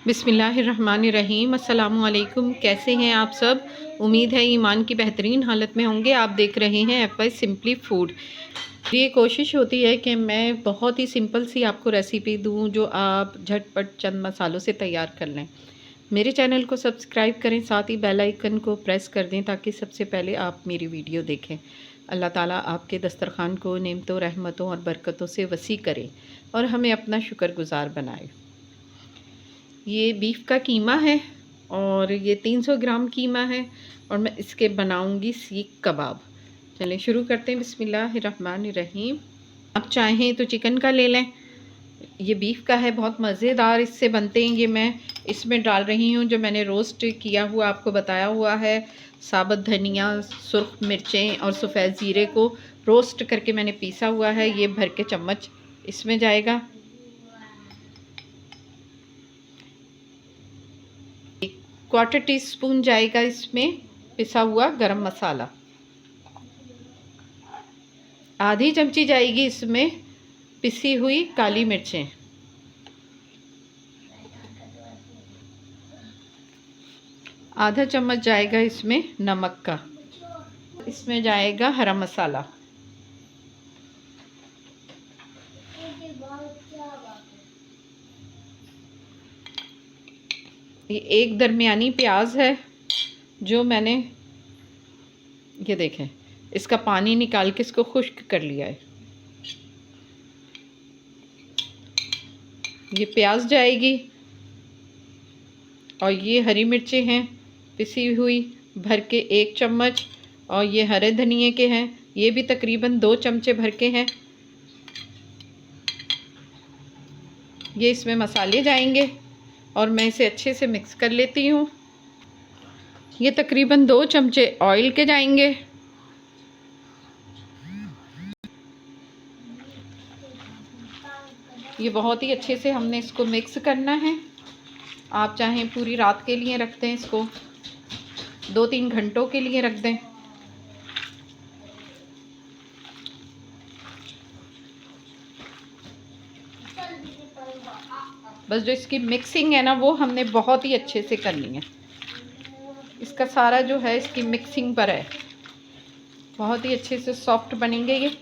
बिस्मिल्लाहिर्रहमानिर्रहीम। अस्सलामुअलैकुम। कैसे हैं आप सब? उम्मीद है ईमान की बेहतरीन हालत में होंगे। आप देख रहे हैं एफवाई सिंपली फूड। ये कोशिश होती है कि मैं बहुत ही सिंपल सी आपको रेसिपी दूं जो आप झटपट चंद मसालों से तैयार कर लें। मेरे चैनल को सब्सक्राइब करें, साथ ही बेल आइकन को प्रेस कर दें ताकि सबसे पहले आप मेरी वीडियो देखें। अल्लाह ताला आपके दस्तरखान को नेमतों, रहमतों और बरकतों से वसी करे और हमें अपना शुक्रगुजार बनाए। ये बीफ का कीमा है और ये 300 ग्राम कीमा है और मैं इसके बनाऊंगी सीख कबाब। चलें शुरू करते हैं। बिस्मिल्लाहिर्रहमानिर्रहीम। आप चाहें तो चिकन का ले लें। ये बीफ का है, बहुत मज़ेदार इससे बनते हैं। ये मैं इसमें डाल रही हूँ जो मैंने रोस्ट किया हुआ आपको बताया हुआ है, साबुत धनिया, सुर्ख मिर्चें और सफ़ेद ज़ीरे को रोस्ट करके मैंने पीसा हुआ है। ये भर के चम्मच इसमें जाएगा। क्वार्टर टी स्पून जाएगा इसमें पिसा हुआ गरम मसाला। आधी चमची जाएगी इसमें पिसी हुई काली मिर्चें। आधा चम्मच जाएगा इसमें नमक का। इसमें जाएगा हरा मसाला। ये एक दरमियानी प्याज है जो मैंने, ये देखें, इसका पानी निकाल के इसको खुश्क कर लिया है। ये प्याज जाएगी और ये हरी मिर्चें हैं पिसी हुई भर के 1 चम्मच, और ये हरे धनिए के हैं, ये भी तकरीबन 2 चमचे भर के हैं। ये इसमें मसाले जाएंगे और मैं इसे अच्छे से मिक्स कर लेती हूँ। ये तकरीबन 2 चमचे ऑयल के जाएंगे। ये बहुत ही अच्छे से हमने इसको मिक्स करना है। आप चाहें पूरी रात के लिए रख दें, इसको 2-3 घंटों के लिए रख दें। बस जो इसकी मिक्सिंग है ना, वो हमने बहुत ही अच्छे से करनी है। इसका सारा जो है इसकी मिक्सिंग पर है। बहुत ही अच्छे से सॉफ्ट बनेंगे ये।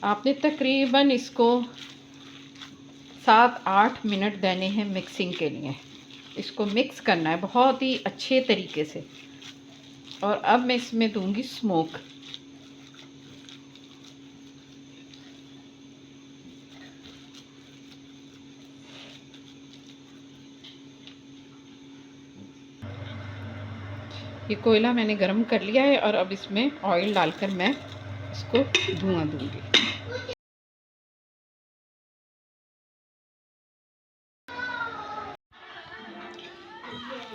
आपने तकरीबन इसको 7-8 मिनट देने हैं मिक्सिंग के लिए। इसको मिक्स करना है बहुत ही अच्छे तरीके से। और अब मैं इसमें दूंगी स्मोक। ये कोयला मैंने गरम कर लिया है और अब इसमें ऑयल डालकर मैं इसको धुआं दूंगी।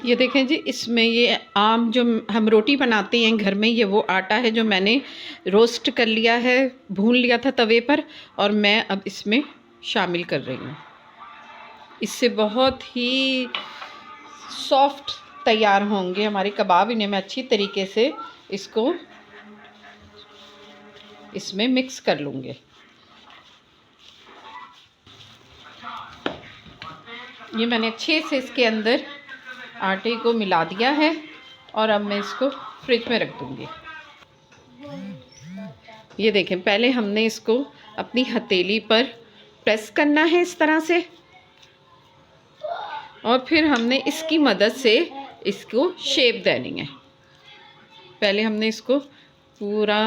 ये देखें जी, इसमें ये आम जो हम रोटी बनाते हैं घर में, ये वो आटा है जो मैंने रोस्ट कर लिया है, भून लिया था तवे पर, और मैं अब इसमें शामिल कर रही हूँ। इससे बहुत ही सॉफ्ट तैयार होंगे हमारे कबाब। इन्हें मैं अच्छी तरीके से इसको इसमें मिक्स कर लूँगी। ये मैंने अच्छे से इसके अंदर आटे को मिला दिया है और अब मैं इसको फ्रिज में रख दूँगी। ये देखें, पहले हमने इसको अपनी हथेली पर प्रेस करना है इस तरह से, और फिर हमने इसकी मदद से इसको शेप देनी है। पहले हमने इसको पूरा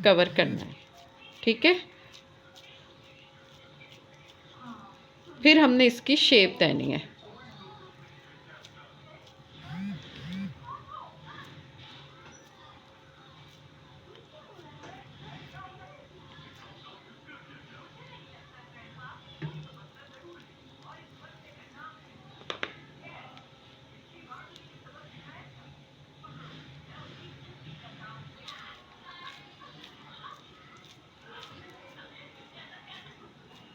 कवर करना है, ठीक है। फिर हमने इसकी शेप देनी है।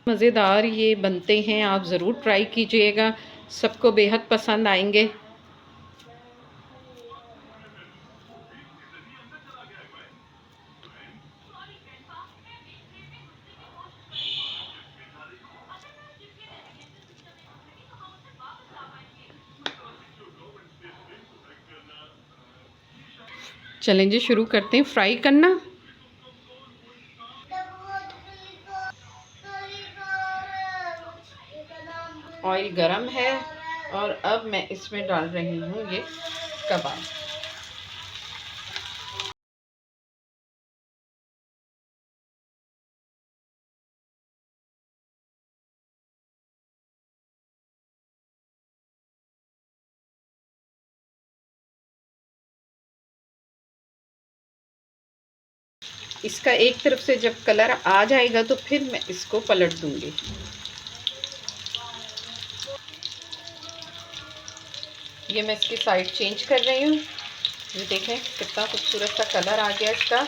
मज़ेदार ये बनते हैं, आप ज़रूर ट्राई कीजिएगा, सबको बेहद पसंद आएंगे। चलें जी, शुरू करते हैं फ्राई करना। ऑयल गरम है और अब मैं इसमें डाल रही हूँ ये कबाब। इसका एक तरफ से जब कलर आ जाएगा तो फिर मैं इसको पलट दूंगी। ये मैं इसकी साइड चेंज कर रही हूँ। ये देखें कितना खूबसूरत सा कलर आ गया इसका।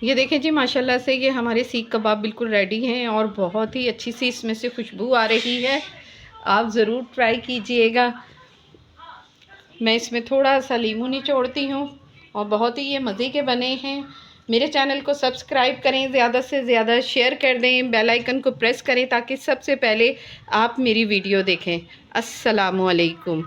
ये देखें जी, माशाल्लाह से ये हमारे सीख कबाब बिल्कुल रेडी हैं और बहुत ही अच्छी सी इसमें से खुशबू आ रही है। आप ज़रूर ट्राई कीजिएगा। मैं इसमें थोड़ा सा लीमू निचोड़ती हूँ और बहुत ही ये मज़े के बने हैं। मेरे चैनल को सब्सक्राइब करें, ज़्यादा से ज़्यादा शेयर कर दें, बेल आइकन को प्रेस करें ताकि सबसे पहले आप मेरी वीडियो देखें। अस्सलामु अलैकुम।